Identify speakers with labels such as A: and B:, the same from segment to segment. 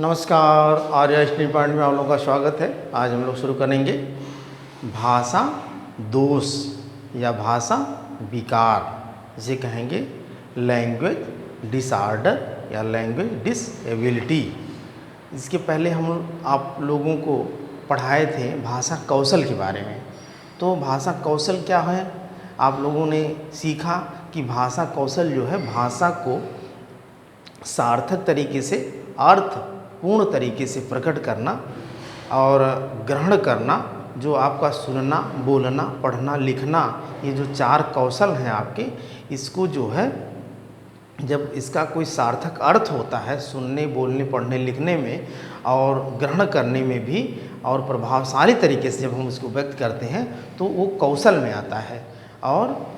A: नमस्कार, Arya study point में आप लोगों का स्वागत है। आज हम लोग शुरू करेंगे भाषा दोष या भाषा विकार, जिसे कहेंगे लैंग्वेज डिसऑर्डर या लैंग्वेज डिसेबिलिटी। इसके पहले हम आप लोगों को पढ़ाए थे भाषा कौशल के बारे में। तो भाषा कौशल क्या है, आप लोगों ने सीखा कि भाषा कौशल जो है भाषा को सार्थक तरीके से, अर्थपूर्ण तरीके से प्रकट करना और ग्रहण करना। जो आपका सुनना, बोलना, पढ़ना, लिखना, ये जो चार कौशल हैं आपके, इसको जो है जब इसका कोई सार्थक अर्थ होता है सुनने, बोलने, पढ़ने, लिखने में और ग्रहण करने में भी, और प्रभावशाली तरीके से जब हम इसको व्यक्त करते हैं तो वो कौशल में आता है। और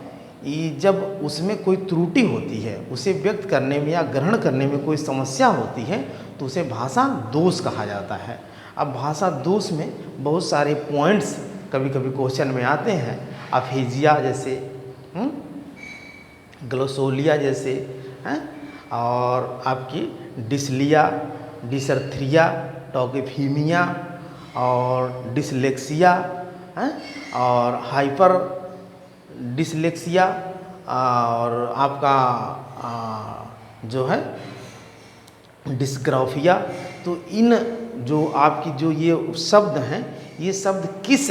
A: ये जब उसमें कोई त्रुटि होती है, उसे व्यक्त करने में या ग्रहण करने में कोई समस्या होती है तो उसे भाषा दोष कहा जाता है। अब भाषा दोष में बहुत सारे पॉइंट्स कभी कभी क्वेश्चन में आते हैं। अफेजिया जैसे, ग्लोसोलिया जैसे हैं, और आपकी डिसलिया, डिसर्थ्रिया, टोकेफीमिया और डिसलेक्सिया हैं, और हाइपर डिसलेक्सिया, और आपका जो है डिस्ग्राफिया। तो इन जो आपकी जो ये शब्द हैं, ये शब्द किस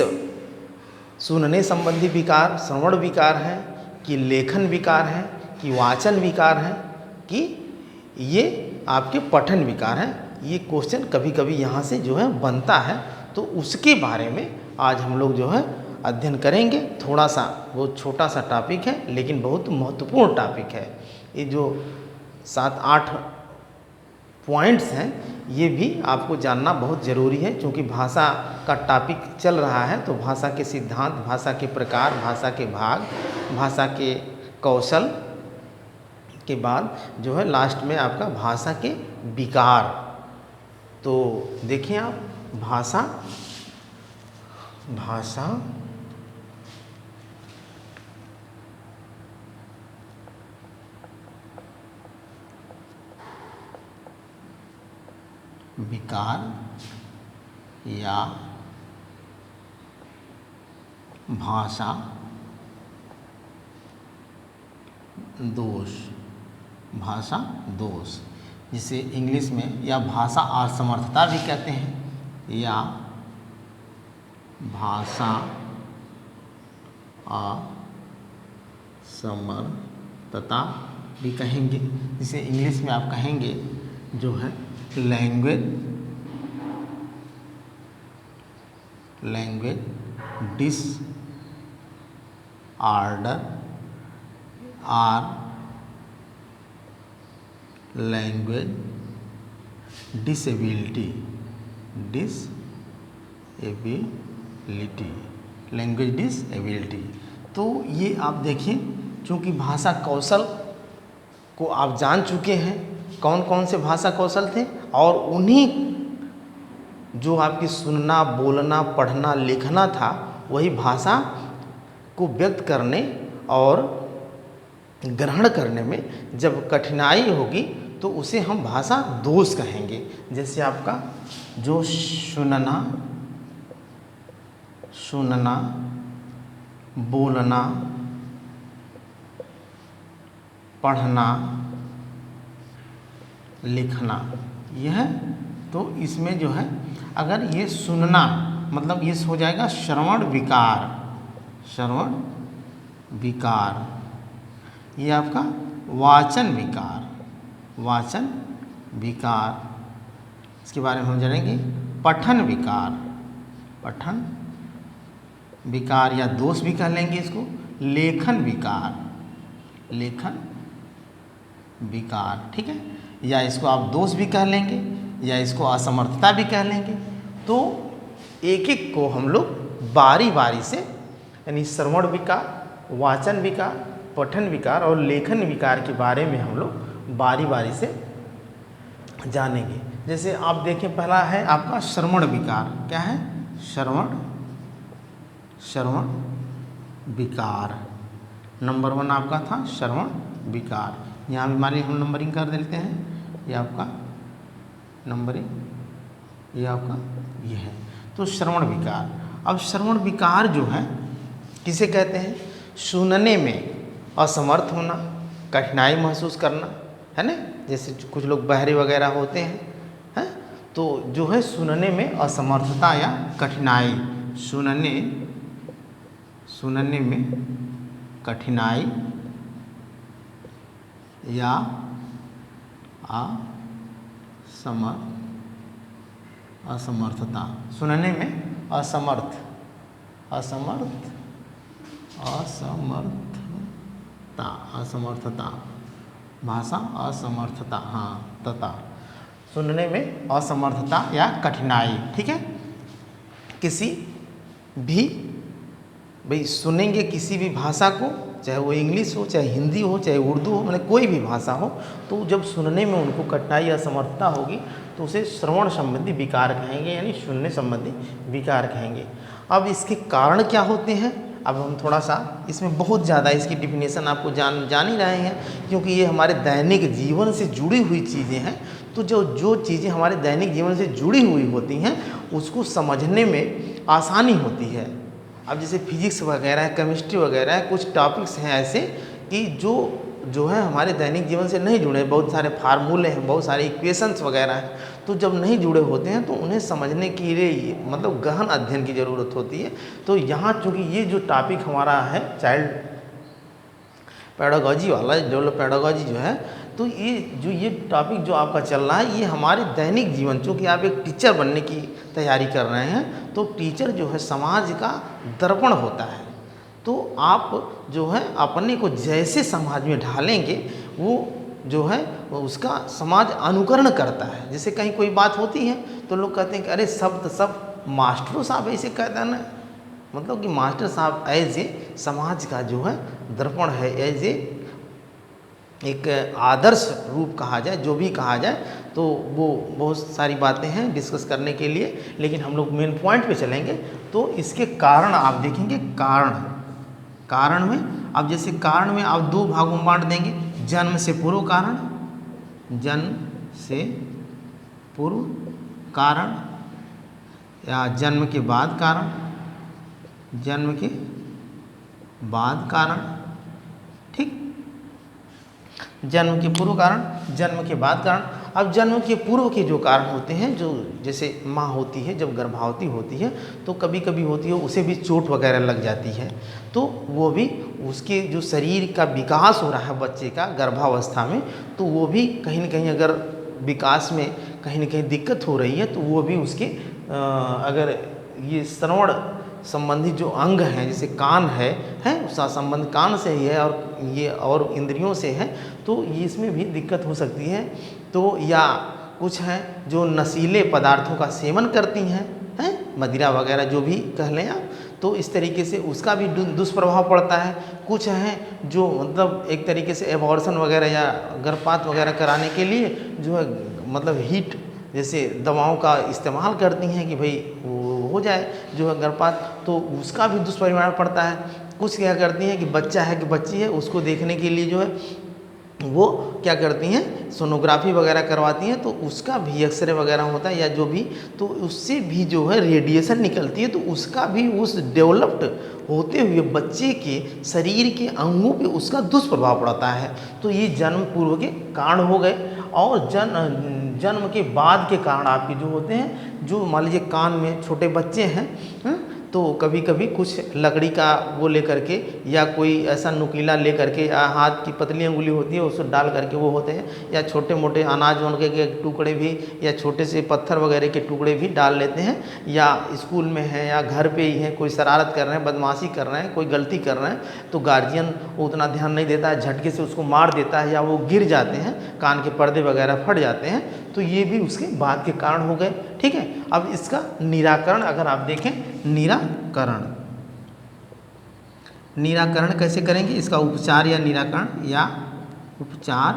A: सुनने संबंधी विकार, श्रवण विकार हैं, कि लेखन विकार हैं, कि वाचन विकार हैं, कि ये आपके पठन विकार हैं। ये क्वेश्चन कभी कभी यहाँ से जो है बनता है। तो उसके बारे में आज हम लोग जो है अध्ययन करेंगे। थोड़ा सा बहुत छोटा सा टॉपिक है लेकिन बहुत महत्वपूर्ण टॉपिक है। ये जो 7-8 पॉइंट्स हैं ये भी आपको जानना बहुत ज़रूरी है, क्योंकि भाषा का टॉपिक चल रहा है। तो भाषा के सिद्धांत, भाषा के प्रकार, भाषा के भाग, भाषा के कौशल के बाद जो है लास्ट में आपका भाषा के विकार। तो देखिए आप, भाषा विकार या भाषा दोष, भाषा दोष जिसे इंग्लिश में या भाषा असमर्थता भी कहते हैं, या भाषा असमर्थता भी कहेंगे, जिसे इंग्लिश में आप कहेंगे जो है लैंग्वेज डिसऑर्डर और लैंग्वेज डिसेबिलिटी, लैंग्वेज डिसेबिलिटी। तो ये आप देखिए, चूँकि भाषा कौशल को आप जान चुके हैं कौन कौन से भाषा कौशल थे, और उन्हीं जो आपकी सुनना, बोलना, पढ़ना, लिखना था, वही भाषा को व्यक्त करने और ग्रहण करने में जब कठिनाई होगी तो उसे हम भाषा दोष कहेंगे। जैसे आपका जो सुनना, बोलना, पढ़ना, लिखना, यह तो इसमें जो है अगर ये सुनना मतलब ये हो जाएगा श्रवण विकार। ये आपका वाचन विकार, इसके बारे में हम जानेंगे। पठन विकार या दोष भी कह लेंगे इसको। लेखन विकार, ठीक है, या इसको आप दोष भी कह लेंगे या इसको असमर्थता भी कह लेंगे। तो एक एक को हम लोग बारी बारी से, यानी श्रवण विकार, वाचन विकार, पठन विकार और लेखन विकार के बारे में हम लोग बारी बारी से जानेंगे। जैसे आप देखें, पहला है आपका श्रवण विकार। क्या है? श्रवण विकार नंबर 1 आपका था श्रवण विकार। यहाँ भी मान लीजिए हम नंबरिंग कर देते हैं। ये आपका नंबरिंग ये आपका ये है। तो श्रवण विकार। अब श्रवण विकार जो है किसे कहते हैं? सुनने में असमर्थ होना, कठिनाई महसूस करना, है ना। जैसे कुछ लोग बहरे वगैरह होते हैं, तो जो है सुनने में असमर्थता या कठिनाई, सुनने में कठिनाई या असमर्थता, सुनने में असमर्थता, भाषा असमर्थता, हाँ तथा सुनने में असमर्थता या कठिनाई। ठीक है। किसी भी भाई सुनेंगे किसी भी भाषा को, चाहे वो इंग्लिश हो, चाहे हिंदी हो, चाहे उर्दू हो, मतलब कोई भी भाषा हो, तो जब सुनने में उनको कठिनाई या असमर्थता होगी तो उसे श्रवण संबंधी विकार कहेंगे, यानी सुनने संबंधी विकार कहेंगे। अब इसके कारण क्या होते हैं, अब हम थोड़ा सा इसमें बहुत ज़्यादा इसकी डिफिनेशन आपको जान ही रहे हैं, क्योंकि ये हमारे दैनिक जीवन से जुड़ी हुई चीज़ें हैं। तो जो चीज़ें हमारे दैनिक जीवन से जुड़ी हुई होती हैं उसको समझने में आसानी होती है। अब जैसे फिजिक्स वगैरह, केमिस्ट्री वगैरह, कुछ टॉपिक्स हैं ऐसे कि जो है हमारे दैनिक जीवन से नहीं जुड़े, बहुत सारे फार्मूले हैं, बहुत सारे इक्वेशंस वगैरह हैं, तो जब नहीं जुड़े होते हैं तो उन्हें समझने के लिए मतलब गहन अध्ययन की ज़रूरत होती है। तो यहाँ चूँकि ये जो टॉपिक हमारा है चाइल्ड पेडागॉजी वाला, डेवलप पेडागॉजी जो है, तो ये टॉपिक जो आपका चल रहा है ये हमारे दैनिक जीवन, चूँकि आप एक टीचर बनने की तैयारी कर रहे हैं, तो टीचर जो है समाज का दर्पण होता है। तो आप जो है अपने को जैसे समाज में ढालेंगे वो जो है उसका समाज अनुकरण करता है। जैसे कहीं कोई बात होती है तो लोग कहते हैं कि अरे सब मास्टरों साहब ऐसे कहते हैं ना, मतलब कि मास्टर साहब एज ए समाज का जो है दर्पण है, एज ए एक आदर्श रूप कहा जाए, जो भी कहा जाए, तो वो बहुत सारी बातें हैं डिस्कस करने के लिए, लेकिन हम लोग मेन पॉइंट पे चलेंगे। तो इसके कारण आप देखेंगे, कारण में, अब जैसे कारण में आप दो भागों में बांट देंगे, जन्म से पूर्व कारण, जन्म से पूर्व कारण या जन्म के बाद कारण, जन्म के बाद कारण, ठीक, जन्म के पूर्व कारण, जन्म के बाद कारण। अब जन्म के पूर्व के जो कारण होते हैं, जो जैसे माँ होती है जब गर्भवती होती है तो कभी कभी होती है उसे भी चोट वगैरह लग जाती है, तो वो भी उसके जो शरीर का विकास हो रहा है बच्चे का गर्भावस्था में, तो वो भी कहीं ना कहीं अगर विकास में कहीं ना कहीं दिक्कत हो रही है तो वो भी उसके अगर ये श्रवण संबंधी जो अंग हैं, जैसे कान है उसका संबंध कान से ही है और ये और इंद्रियों से है, तो ये इसमें भी दिक्कत हो सकती है। तो या कुछ हैं जो नशीले पदार्थों का सेवन करती हैं, मदिरा वगैरह जो भी कह लें आप, तो इस तरीके से उसका भी दुष्प्रभाव पड़ता है। कुछ हैं जो मतलब एक तरीके से एबॉर्शन वगैरह या गर्भपात वगैरह कराने के लिए जो है मतलब हीट जैसे दवाओं का इस्तेमाल करती हैं कि भाई वो हो जाए जो है गर्भपात, तो उसका भी दुष्परिणाम पड़ता है। कुछ क्या करती हैं कि बच्चा है कि बच्ची है उसको देखने के लिए जो है वो क्या करती हैं सोनोग्राफी वगैरह करवाती हैं, तो उसका भी एक्सरे वगैरह होता है या जो भी, तो उससे भी जो है रेडिएशन निकलती है, तो उसका भी उस डेवलप्ड होते हुए बच्चे के शरीर के अंगों पे उसका दुष्प्रभाव पड़ता है। तो ये जन्म पूर्व के कारण हो गए। और जन्म के बाद के कारण आपके जो होते हैं, जो मान लीजिए कान में छोटे बच्चे हैं, तो कभी कभी कुछ लकड़ी का वो लेकर के या कोई ऐसा नुकीला लेकर के हाथ की पतली अंगुली होती है उसको डाल करके वो होते हैं, या छोटे मोटे अनाज उनके के टुकड़े भी या छोटे से पत्थर वगैरह के टुकड़े भी डाल लेते हैं, या स्कूल में है या घर पे ही है कोई शरारत कर रहे हैं, बदमाशी कर रहे हैं, कोई गलती कर रहे हैं, तो गार्जियन उतना ध्यान नहीं देता है, झटके से उसको मार देता है या वो गिर जाते हैं, कान के पर्दे वगैरह फट जाते हैं, तो ये भी उसके बाद के कारण हो गए। ठीक है। अब इसका निराकरण अगर आप देखें, निराकरण कैसे करेंगे, इसका उपचार या निराकरण या उपचार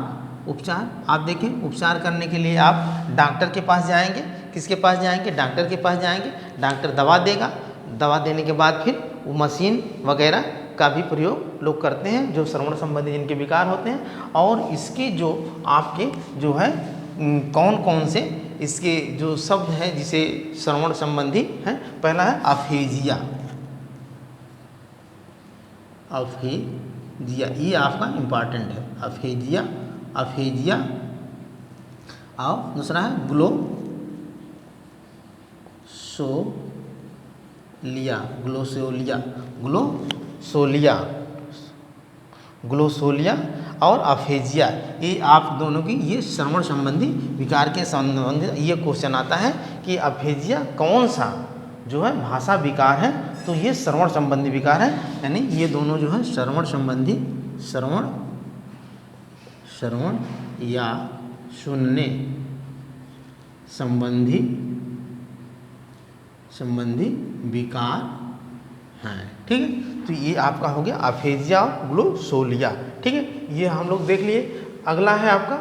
A: आप देखें, उपचार करने के लिए आप डॉक्टर के पास जाएंगे। किसके पास जाएंगे? डॉक्टर के पास जाएंगे। डॉक्टर दवा देगा, दवा देने के बाद फिर वो मशीन वगैरह का भी प्रयोग लोग करते हैं जो श्रवण संबंधी जिनके विकार होते हैं। और इसके जो आपके जो है कौन कौन से इसके जो शब्द हैं जिसे श्रवण संबंधी हैं, पहला है अफेजिया। अफेजिया ये आपका इम्पॉर्टेंट है, अफेजिया, अफेजिया। और दूसरा है ग्लोसोलिया, ग्लोसोलिया, ग्लोसोलिया, ग्लोसोलिया और अफेजिया। ये आप दोनों की ये श्रवण संबंधी विकार के संबंधित ये क्वेश्चन आता है कि अफेजिया कौन सा जो है भाषा विकार है, तो ये श्रवण संबंधी विकार है। यानी ये दोनों जो है श्रवण संबंधी, श्रवण या सुनने संबंधी विकार हैं। ठीक है, तो ये आपका हो गया अफेजिया और ग्लोसोलिया। ठीक है, ये हम लोग देख लिए। अगला है आपका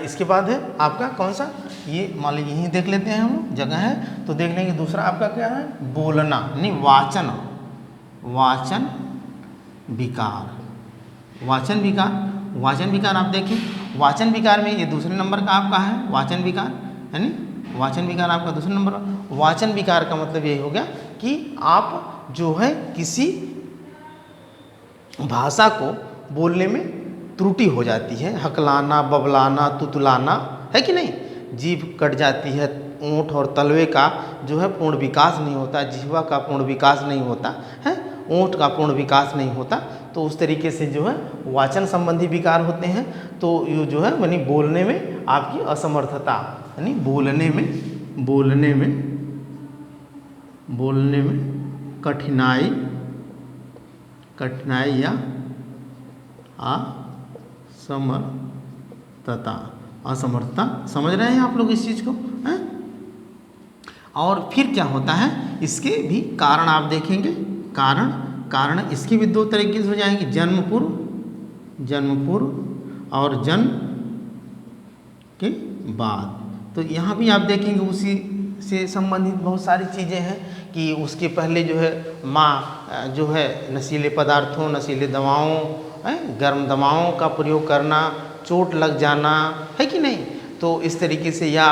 A: इसके बाद है आपका कौन सा, ये मान लीजिए यहीं देख लेते हैं हम लोग, जगह है तो देख लेंगे। दूसरा आपका क्या है, बोलना यानी वाचन, वाचन विकार, वाचन विकार। वाचन विकार आप देखें, वाचन विकार में ये दूसरे नंबर का आपका है वाचन विकार, यानी वाचन विकार आपका दूसरे नंबर। वाचन विकार का मतलब यही हो गया कि आप जो है किसी भाषा को बोलने में त्रुटि हो जाती है, हकलाना, बबलाना, तुतलाना, है कि नहीं, जीभ कट जाती है, ओंठ और तलवे का जो है पूर्ण विकास नहीं होता, जिह्वा का पूर्ण विकास नहीं होता है, ओंठ का पूर्ण विकास नहीं होता, तो उस तरीके से जो है वाचन संबंधी विकार होते हैं। तो ये जो है यानी बोलने में आपकी असमर्थता, यानी बोलने में कठिनाई या असमर्थता। समझ रहे हैं आप लोग इस चीज़ को हैं? और फिर क्या होता है, इसके भी कारण आप देखेंगे। कारण इसके भी दो तरीके से हो जाएंगे, जन्म पूर्व और जन्म के बाद। तो यहाँ भी आप देखेंगे उसी से संबंधित बहुत सारी चीज़ें हैं कि उसके पहले जो है माँ जो है नशीले पदार्थों, नशीले दवाओं, गर्म दवाओं का प्रयोग करना, चोट लग जाना, है कि नहीं, तो इस तरीके से, या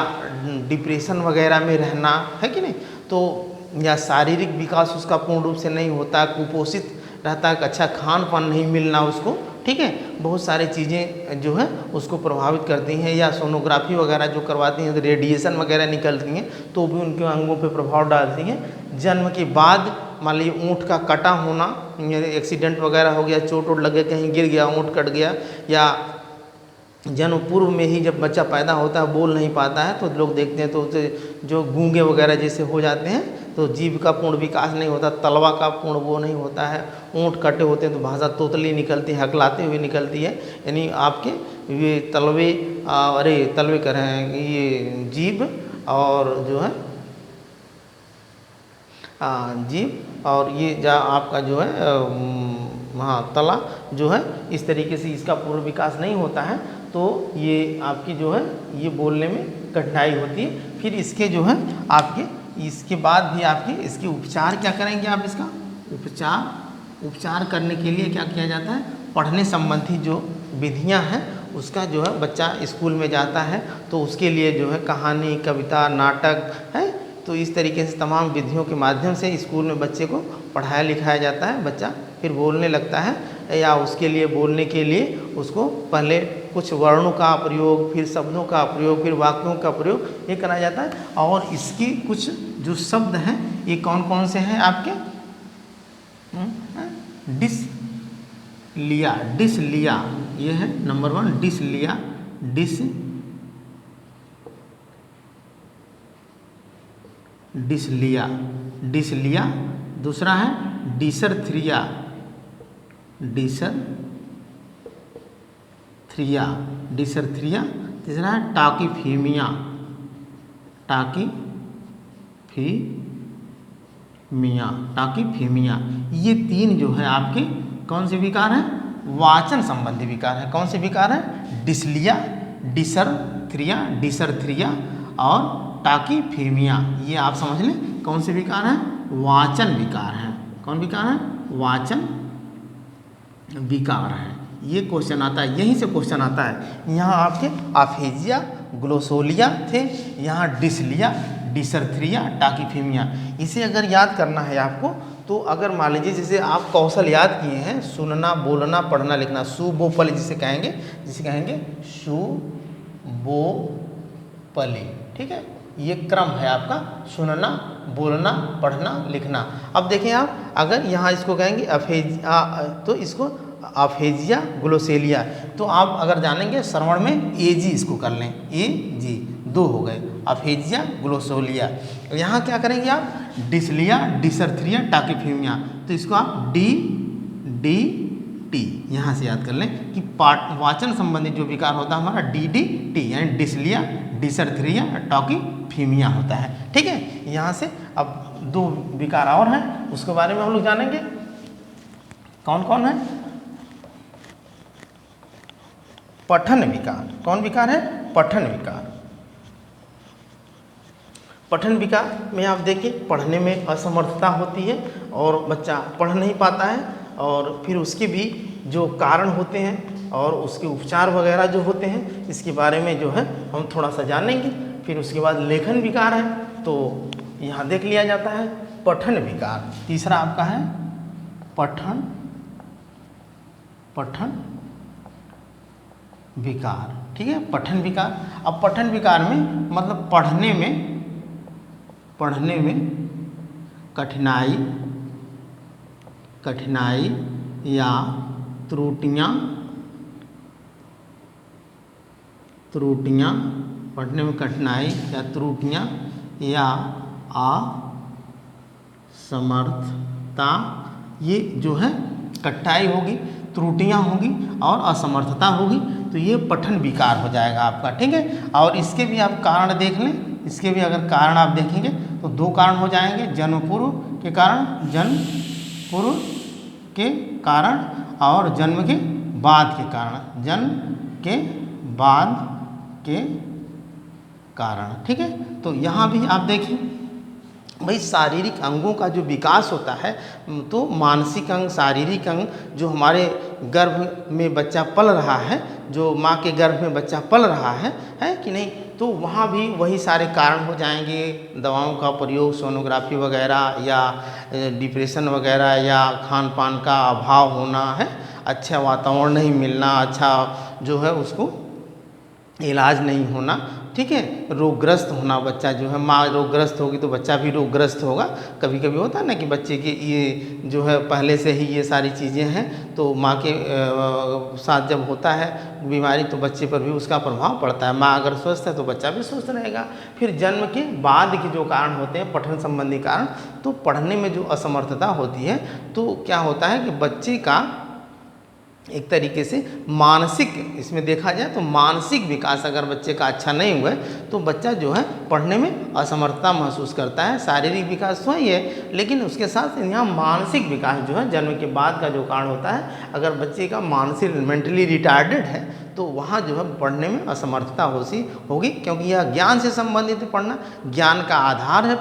A: डिप्रेशन वगैरह में रहना, है कि नहीं, तो या शारीरिक विकास उसका पूर्ण रूप से नहीं होता, कुपोषित रहता है, अच्छा खान पान नहीं मिलना उसको, ठीक है, बहुत सारी चीज़ें जो है उसको प्रभावित करती हैं। या सोनोग्राफी वगैरह जो करवाती हैं तो रेडिएशन वगैरह निकलती हैं तो भी उनके अंगों पे प्रभाव डालती हैं। जन्म के बाद मान लीजिए ऊँट का कटा होना, एक्सीडेंट वगैरह हो गया, चोट वोट लगे, कहीं गिर गया, ऊँट कट गया, या जन्म पूर्व में ही जब बच्चा पैदा होता है बोल नहीं पाता है तो लोग देखते हैं तो उसे जो गूंगे वगैरह जैसे हो जाते हैं, तो जीभ का पूर्ण विकास नहीं होता, तलवा का पूर्ण वो नहीं होता है, ऊँट कटे होते हैं तो भाषा तोतली निकलती है, हकलाते हुए निकलती है, यानी आपके ये तलवे तलवे कर रहे हैं, ये जीभ और जो है जीभ और ये जा आपका जो है तला जो है, इस तरीके से इसका पूर्ण विकास नहीं होता है, तो ये आपकी जो है ये बोलने में कठिनाई होती है। फिर इसके जो है आपके इसके बाद भी आपके इसके उपचार क्या करेंगे आप, इसका उपचार करने के लिए क्या किया जाता है, पढ़ने संबंधी जो विधियां हैं उसका जो है बच्चा स्कूल में जाता है तो उसके लिए जो है कहानी, कविता, नाटक है, तो इस तरीके से तमाम विधियों के माध्यम से स्कूल में बच्चे को पढ़ाया लिखाया जाता है, बच्चा फिर बोलने लगता है। या उसके लिए बोलने के लिए उसको पहले कुछ वर्णों का प्रयोग, फिर शब्दों का प्रयोग, फिर वाक्यों का प्रयोग ये कराया जाता है। और इसकी कुछ जो शब्द हैं ये कौन कौन से हैं आपके, डिसलिया ये है नंबर 1, डिसलिया। दूसरा है डिसरथ्रिया, तीसरा है टाकीफीमिया, ये 3 जो है आपके कौन से विकार हैं, वाचन संबंधी विकार है। कौन से विकार हैं, डिसलिया, डिसरथ्रिया और टाकीफीमिया, ये आप समझ लें कौन से विकार हैं, वाचन विकार हैं। कौन विकार हैं, वाचन विकार हैं। ये क्वेश्चन आता है, यहीं से क्वेश्चन आता है। यहाँ आपके अफेजिया ग्लोसोलिया थे, यहाँ डिसलिया, डिसरथ्रिया, टाकीफीमिया। इसे अगर याद करना है आपको तो अगर मान लीजिए जैसे आप कौशल याद किए हैं, सुनना, बोलना, पढ़ना, लिखना, सुबोपली जिसे कहेंगे, सुबोपली, ठीक है, ये क्रम है आपका, सुनना, बोलना, पढ़ना, लिखना। अब देखें आप अगर यहाँ इसको कहेंगे तो इसको अफेजिया, ग्लोसेलिया, तो आप अगर जानेंगे श्रवण में एजी इसको कर लें, एजी, 2 हो गए, अफेजिया, ग्लोसोलिया। यहाँ क्या करेंगे आप, डिसलिया, डिसरथ्रिया, टाकीफीमिया, तो इसको आप डी टी यहाँ से याद कर लें कि वाचन संबंधित जो विकार होता है हमारा डी यानी डिसलिया, डिसरथ्रिया, टाकीफीमिया होता है, ठीक है। यहाँ से अब 2 विकार और हैं, उसके बारे में हम लोग जानेंगे, कौन कौन है। पठन विकार, कौन विकार है, पठन विकार। पठन विकार में आप देखिए पढ़ने में असमर्थता होती है और बच्चा पढ़ नहीं पाता है, और फिर उसके भी जो कारण होते हैं और उसके उपचार वगैरह जो होते हैं, इसके बारे में जो है हम थोड़ा सा जानेंगे। फिर उसके बाद लेखन विकार है, तो यहाँ देख लिया जाता है पठन विकार। तीसरा आपका है पठन विकार, ठीक है, पठन विकार। अब पठन विकार में मतलब पढ़ने में कठिनाई या त्रुटियाँ, पढ़ने में कठिनाई या त्रुटियाँ या असमर्थता, ये जो है कठिनाई होगी, त्रुटियाँ होगी और असमर्थता होगी, तो ये पठन विकार हो जाएगा आपका, ठीक है। और इसके भी आप कारण देख लें, इसके भी अगर कारण आप देखेंगे तो 2 कारण हो जाएंगे, जन्म पूर्व के कारण और जन्म के बाद के कारण, ठीक है। तो यहाँ भी आप देखें भाई शारीरिक अंगों का जो विकास होता है, तो मानसिक अंग, शारीरिक अंग, जो हमारे गर्भ में बच्चा पल रहा है, जो माँ के गर्भ में बच्चा पल रहा है कि नहीं, तो वहाँ भी वही सारे कारण हो जाएंगे, दवाओं का प्रयोग, सोनोग्राफी वगैरह या डिप्रेशन वगैरह या खान पान का अभाव होना है, अच्छा वातावरण नहीं मिलना, अच्छा जो है उसको इलाज नहीं होना, ठीक है, रोगग्रस्त होना, बच्चा जो है, माँ रोगग्रस्त होगी तो बच्चा भी रोगग्रस्त होगा। कभी कभी होता है ना कि बच्चे के ये जो है पहले से ही ये सारी चीज़ें हैं, तो माँ के साथ जब होता है बीमारी तो बच्चे पर भी उसका प्रभाव पड़ता है। माँ अगर स्वस्थ है तो बच्चा भी स्वस्थ रहेगा। फिर जन्म के बाद के जो कारण होते हैं पठन संबंधी कारण, तो पढ़ने में जो असमर्थता होती है, तो क्या होता है कि बच्चे का एक तरीके से मानसिक, इसमें देखा जाए तो मानसिक विकास अगर बच्चे का अच्छा नहीं हुआ है तो बच्चा जो है पढ़ने में असमर्थता महसूस करता है। शारीरिक विकास तो ही है, लेकिन उसके साथ यहाँ मानसिक विकास जो है जन्म के बाद का जो कारण होता है, अगर बच्चे का मानसिक मेंटली रिटार्डेड है तो वहाँ जो है पढ़ने में असमर्थता होगी, क्योंकि यह ज्ञान से संबंधित है। पढ़ना ज्ञान का आधार है,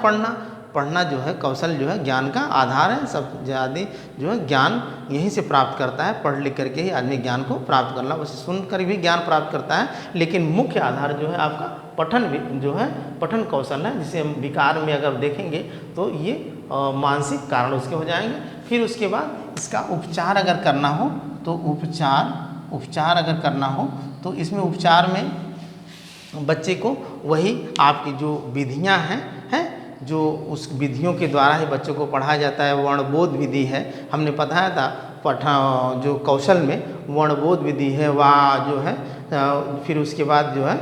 A: पढ़ना जो है कौशल जो है ज्ञान का आधार है। सब ज़्यादा जो है ज्ञान यहीं से प्राप्त करता है, पढ़ लिख करके ही आदमी ज्ञान को प्राप्त करना, वैसे सुनकर भी ज्ञान प्राप्त करता है, लेकिन मुख्य आधार जो है आपका पठन जो है पठन कौशल है, जिसे हम विकार में अगर देखेंगे तो ये मानसिक कारण उसके हो जाएंगे। फिर उसके बाद इसका उपचार अगर करना हो तो उपचार अगर करना हो तो इसमें उपचार में बच्चे को वही आपकी जो विधियाँ हैं जो उस विधियों के द्वारा ही बच्चों को पढ़ाया जाता है। वर्णबोध विधि है, हमने बताया था जो कौशल में वर्णबोध विधि है, वह जो है फिर उसके बाद जो है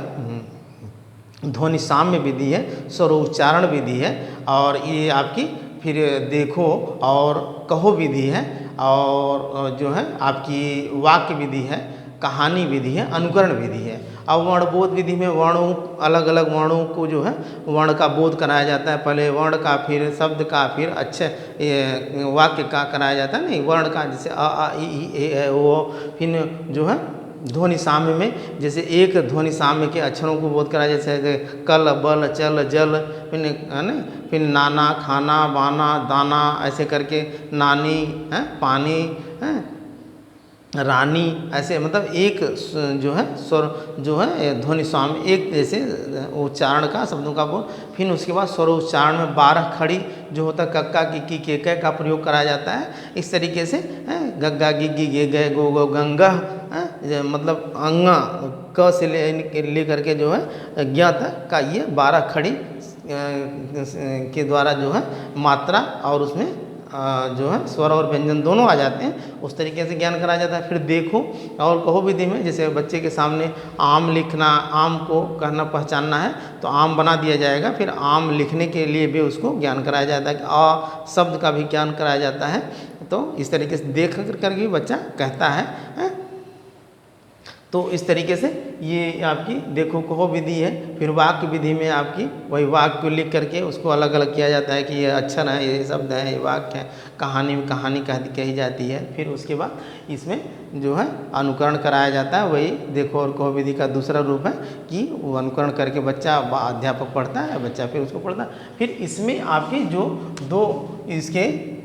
A: ध्वनि साम्य विधि है, स्वरोच्चारण विधि है, और ये आपकी फिर देखो और कहो विधि है, और जो है आपकी वाक्य विधि है, कहानी विधि है, अनुकरण विधि है। अब वर्णबोध विधि में वर्णों, अलग अलग वर्णों को जो है वर्ण का बोध कराया जाता है, पहले वर्ण का, फिर शब्द का, फिर अच्छे वाक्य का कराया जाता है। नहीं, वर्ण का जैसे अ आ इ ए ओ, फिर जो है ध्वनि साम्य में जैसे एक ध्वनि साम्य के अक्षरों को बोध कराया, जैसे कल, बल, चल, जल, फिर है ना, फिर नाना, खाना, बाना, दाना, ऐसे करके नानी है, पानी है, रानी, ऐसे मतलब एक जो है स्वर जो है ध्वनि स्वामी एक जैसे उच्चारण का शब्दों का बोल। फिर उसके बाद स्वर उच्चारण में 12 खड़ी जो होता है कक्का किक्की केके का प्रयोग कराया जाता है। इस तरीके से गग्गा गिग्गी गे गे गो गो गंगा, मतलब अंगा क से ले करके जो है ज्ञ तक का ये 12 खड़ी के द्वारा जो है मात्रा और उसमें जो है स्वर और व्यंजन दोनों आ जाते हैं। उस तरीके से ज्ञान कराया जाता है। फिर देखो और कहो विधि में जैसे बच्चे के सामने आम लिखना, आम को कहना पहचानना है तो आम बना दिया जाएगा। फिर आम लिखने के लिए भी उसको ज्ञान कराया जाता है कि आ शब्द का भी ज्ञान कराया जाता है। तो इस तरीके से देख कर भी बच्चा कहता है। तो इस तरीके से ये आपकी देखो कहो विधि है। फिर वाक्य विधि में आपकी वही वाक्य को लिख करके उसको अलग अलग किया जाता है कि ये अक्षर है, ये शब्द है, ये वाक्य है। कहानी में कहानी कही जाती है। फिर उसके बाद इसमें जो है अनुकरण कराया जाता है। वही देखो और कहो विधि का दूसरा रूप है कि वो अनुकरण करके बच्चा अध्यापक पढ़ता है, बच्चा फिर उसको पढ़ता है। फिर इसमें आपके जो दो इसके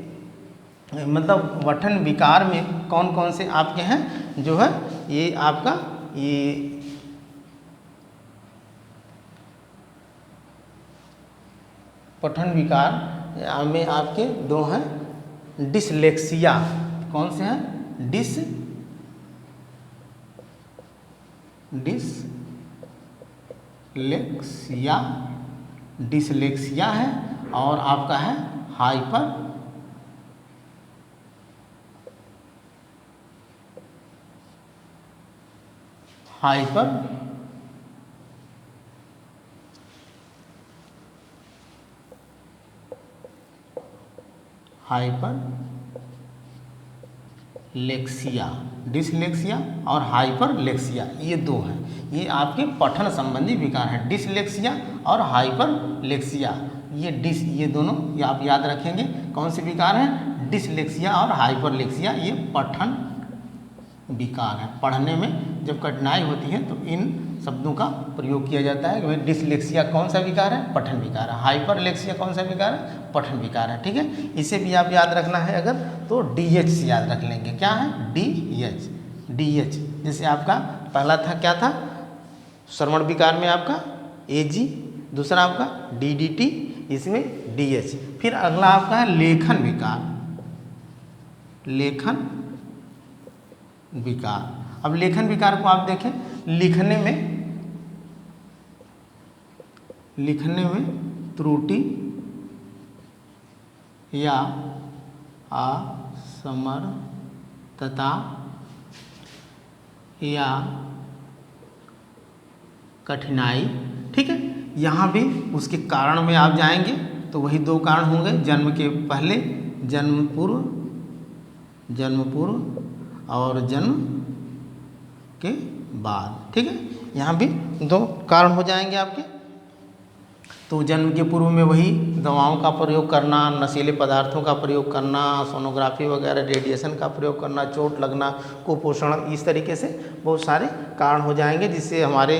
A: मतलब पठन विकार में कौन कौन से आपके हैं जो है ये आपका ये पठन विकार में आपके दो हैं डिसलेक्सिया। कौन से हैं? डिसलेक्सिया है और आपका है हाइपर लेक्सिया, डिसलेक्सिया और हाइपरलेक्सिया ये दो हैं। ये आपके पठन संबंधी विकार हैं, डिसलेक्सिया और हाइपरलेक्सिया। ये दोनों ये आप याद रखेंगे। कौन से विकार हैं? डिसलेक्सिया और हाइपरलेक्सिया ये पठन विकार है। पढ़ने में जब कठिनाई होती है तो इन शब्दों का प्रयोग किया जाता है कि भाई डिसलेक्सिया कौन सा विकार है? पठन विकार है। हाइपरलेक्सिया कौन सा विकार है? पठन विकार है। ठीक है, इसे भी आप याद रखना है अगर तो DH से याद रख लेंगे। क्या है? DH। जैसे आपका पहला था क्या था? श्रवण विकार में आपका AG, दूसरा आपका DDT, इसमें DH। फिर अगला आपका है लेखन विकार। अब लेखन विकार को आप देखें, लिखने में त्रुटि या असमर्थता या कठिनाई। ठीक है, यहाँ भी उसके कारण में आप जाएंगे तो वही दो कारण होंगे, जन्म के पहले, जन्म पूर्व और जन्म के बाद। ठीक है, यहाँ भी दो कारण हो जाएंगे आपके। तो जन्म के पूर्व में वही दवाओं का प्रयोग करना, नशीले पदार्थों का प्रयोग करना, सोनोग्राफी वगैरह रेडिएशन का प्रयोग करना, चोट लगना, कुपोषण, इस तरीके से बहुत सारे कारण हो जाएंगे जिससे हमारे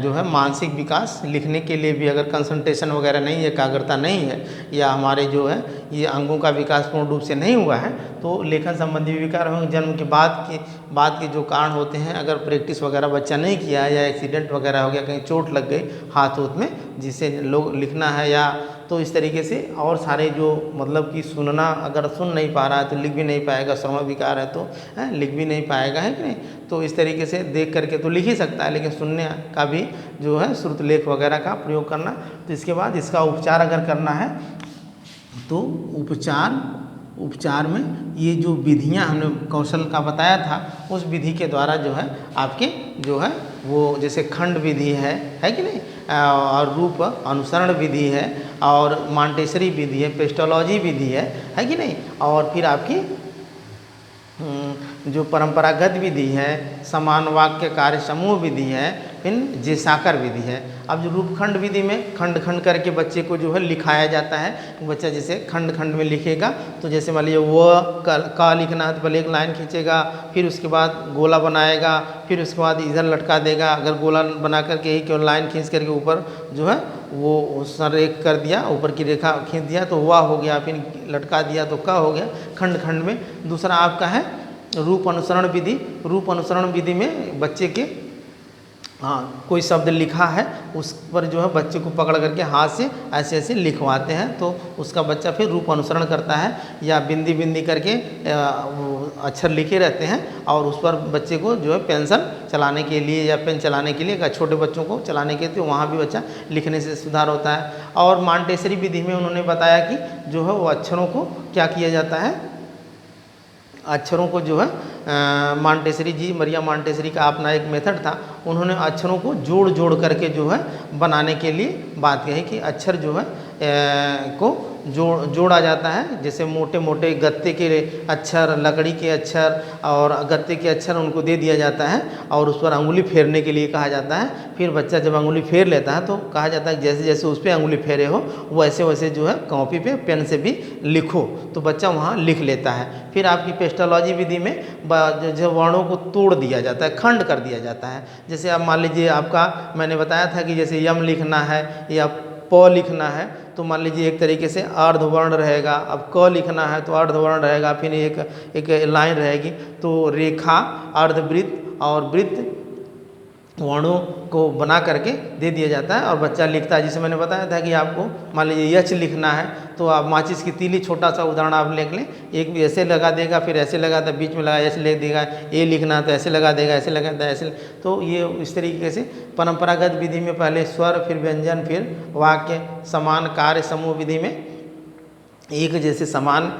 A: जो है मानसिक विकास, लिखने के लिए भी अगर कंसंट्रेशन वगैरह नहीं है, एकाग्रता नहीं है, या हमारे जो है ये अंगों का विकास पूर्ण रूप से नहीं हुआ है तो लेखन संबंधी विकार होंगे। जन्म के बाद के जो कारण होते हैं, अगर प्रैक्टिस वगैरह बच्चा नहीं किया या एक्सीडेंट वगैरह हो गया, कहीं चोट लग गई हाथ में, जिससे लोग लिखना है या तो इस तरीके से और सारे जो मतलब कि सुनना, अगर सुन नहीं पा रहा है तो लिख भी नहीं पाएगा, श्रवण विकार है तो लिख भी नहीं पाएगा, है कि नहीं। तो इस तरीके से देख करके तो लिख ही सकता है, लेकिन सुनने का भी जो है श्रुत लेख वगैरह का प्रयोग करना। तो इसके बाद इसका उपचार अगर करना है तो उपचार में ये जो विधियां हमने कौशल का बताया था, उस विधि के द्वारा जो है आपके जो है वो जैसे खंड विधि है कि नहीं, और रूप अनुसरण विधि है, और मॉन्टेसरी विधि है, पेस्टोलॉजी विधि है कि नहीं, और फिर आपकी जो परंपरागत विधि है, समान वाक्य कार्य समूह विधि है, फिर जेसाकर विधि है। अब जो रूपखंड विधि में खंड खंड करके बच्चे को जो है लिखाया जाता है। बच्चा जैसे खंड खंड में लिखेगा तो जैसे मान लीजिए व का लिखना है तो पहले एक लाइन खींचेगा, फिर उसके बाद गोला बनाएगा, फिर उसके बाद इधर लटका देगा। अगर गोला बना करके ही केवल लाइन खींच करके ऊपर जो है वो सर एक कर दिया, ऊपर की रेखा खींच दिया तो वाह हो गया, फिर लटका दिया तो का हो गया, खंड खंड में। दूसरा आपका है रूप अनुसरण विधि। रूप अनुसरण विधि में बच्चे के कोई शब्द लिखा है उस पर जो है बच्चे को पकड़ करके हाथ से ऐसे ऐसे लिखवाते हैं, तो उसका बच्चा फिर रूप अनुसरण करता है, या बिंदी बिंदी करके अक्षर लिखे रहते हैं और उस पर बच्चे को जो है पेंसिल चलाने के लिए या पेन चलाने के लिए, छोटे बच्चों को चलाने के लिए, तो वहाँ भी बच्चा लिखने से सुधार होता है। और मॉन्टेसरी विधि में उन्होंने बताया कि जो है वो अक्षरों को क्या किया जाता है, अक्षरों को जो है मॉन्टेसरी जी, मरिया मॉन्टेसरी का अपना एक मेथड था, उन्होंने अक्षरों को जोड़ जोड़ करके जो है बनाने के लिए बात कही कि अक्षर जो है को जोड़ा जाता है। जैसे मोटे मोटे गत्ते के अक्षर, लकड़ी के अक्षर और गत्ते के अक्षर उनको दे दिया जाता है और उस पर अंगुली फेरने के लिए कहा जाता है। फिर बच्चा जब अंगुली फेर लेता है तो कहा जाता है जैसे जैसे उस पर अंगुली फेरे हो वैसे वैसे जो है कॉपी पे पेन से भी लिखो, तो बच्चा वहाँ लिख लेता है। फिर आपकी पेस्टोलॉजी विधि में जो वर्णों को तोड़ दिया जाता है, खंड कर दिया जाता है। जैसे आप मान लीजिए, आपका मैंने बताया था कि जैसे यम लिखना है या प लिखना है, तो मान लीजिए एक तरीके से अर्धवर्ण रहेगा। अब क लिखना है तो अर्धवर्ण रहेगा, फिर एक लाइन रहेगी, तो रेखा, अर्धवृत्त और वृत्त वर्णों को बना करके दे दिया जाता है और बच्चा लिखता है। जिसे मैंने बताया था कि आपको मान लीजिए यच लिखना है तो आप माचिस की तीली, छोटा सा उदाहरण आप लिख लें, एक भी ऐसे लगा देगा, फिर ऐसे लगाता है, बीच में लगा ऐसे लिख देगा, ए लिखना है तो ऐसे लगा देगा, ऐसे लगाता है ऐसे। तो ये इस तरीके से परंपरागत विधि में पहले स्वर, फिर व्यंजन, फिर वाक्य, समान कार्य समूह विधि में एक जैसे समान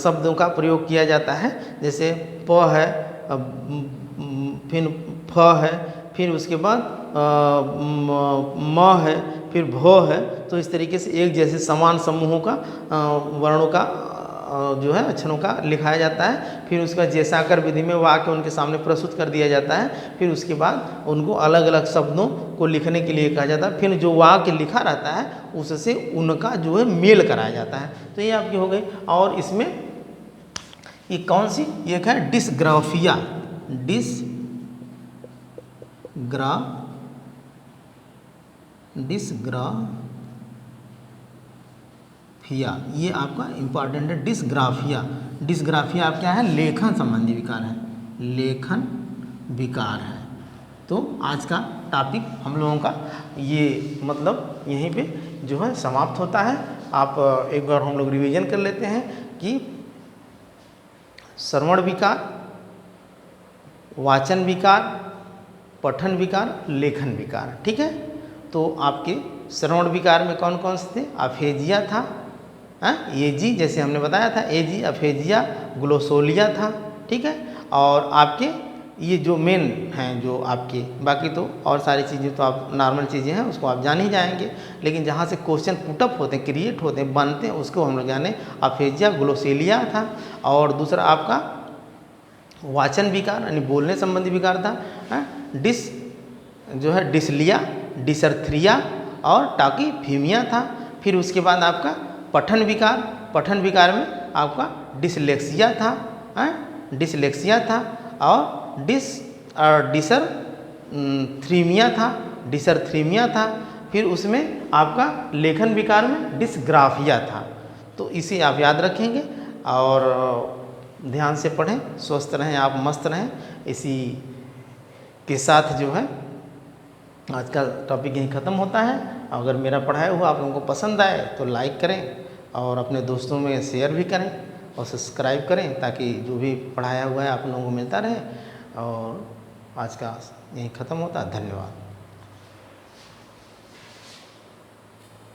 A: शब्दों का प्रयोग किया जाता है। जैसे प है, फिर फ है, फिर उसके बाद म है, फिर भ है। तो इस तरीके से एक जैसे समान समूहों का वर्णों का जो है अक्षरों का लिखाया जाता है। फिर उसका जैसाकर विधि में वाक्य उनके सामने प्रस्तुत कर दिया जाता है। फिर उसके बाद उनको अलग अलग शब्दों को लिखने के लिए कहा जाता है। फिर जो वाक्य लिखा रहता है उससे उनका जो है मेल कराया जाता है। तो ये आपकी हो गई। और इसमें ये कौन सी, ये है डिस्ग्राफिया। डिस्ग्राफिया ये आपका इंपॉर्टेंट है। डिस्ग्राफिया आप क्या है, लेखन संबंधी विकार है, लेखन विकार है। तो आज का टॉपिक हम लोगों का ये मतलब यहीं पे जो है समाप्त होता है। आप एक बार हम लोग रिवीजन कर लेते हैं कि श्रवण विकार, वाचन विकार, पठन विकार, लेखन विकार। ठीक है, तो आपके श्रवण विकार में कौन कौन से थे? अफेजिया था, एजी जैसे हमने बताया था, एजी, अफेजिया, ग्लोसोलिया था। ठीक है, और आपके ये जो मेन हैं जो आपके, बाकी तो और सारी चीज़ें तो आप नॉर्मल चीज़ें हैं उसको आप जान ही जाएंगे, लेकिन जहाँ से क्वेश्चन पुटअप होते हैं, क्रिएट होते हैं, बनते हैं, उसको हम लोग जाने। अफेजिया, ग्लोसोलिया था। और दूसरा आपका वाचन विकार यानी बोलने संबंधी विकार था, जो है डिसलिया, डिसर्थ्रिया और टाकीफीमिया था। फिर उसके बाद आपका पठन विकार में आपका डिसलेक्सिया था और डिसरथ्रीमिया था। फिर उसमें आपका लेखन विकार में डिस्ग्राफिया था। तो इसे आप याद रखेंगे और ध्यान से पढ़ें, स्वस्थ रहें, आप मस्त रहें। इसी के साथ जो है आज का टॉपिक यहीं ख़त्म होता है। अगर मेरा पढ़ाया हुआ आप लोगों को पसंद आए तो लाइक करें और अपने दोस्तों में शेयर भी करें और सब्सक्राइब करें, ताकि जो भी पढ़ाया हुआ है आप लोगों को मिलता रहे। और आज का यहीं ख़त्म होता है। धन्यवाद।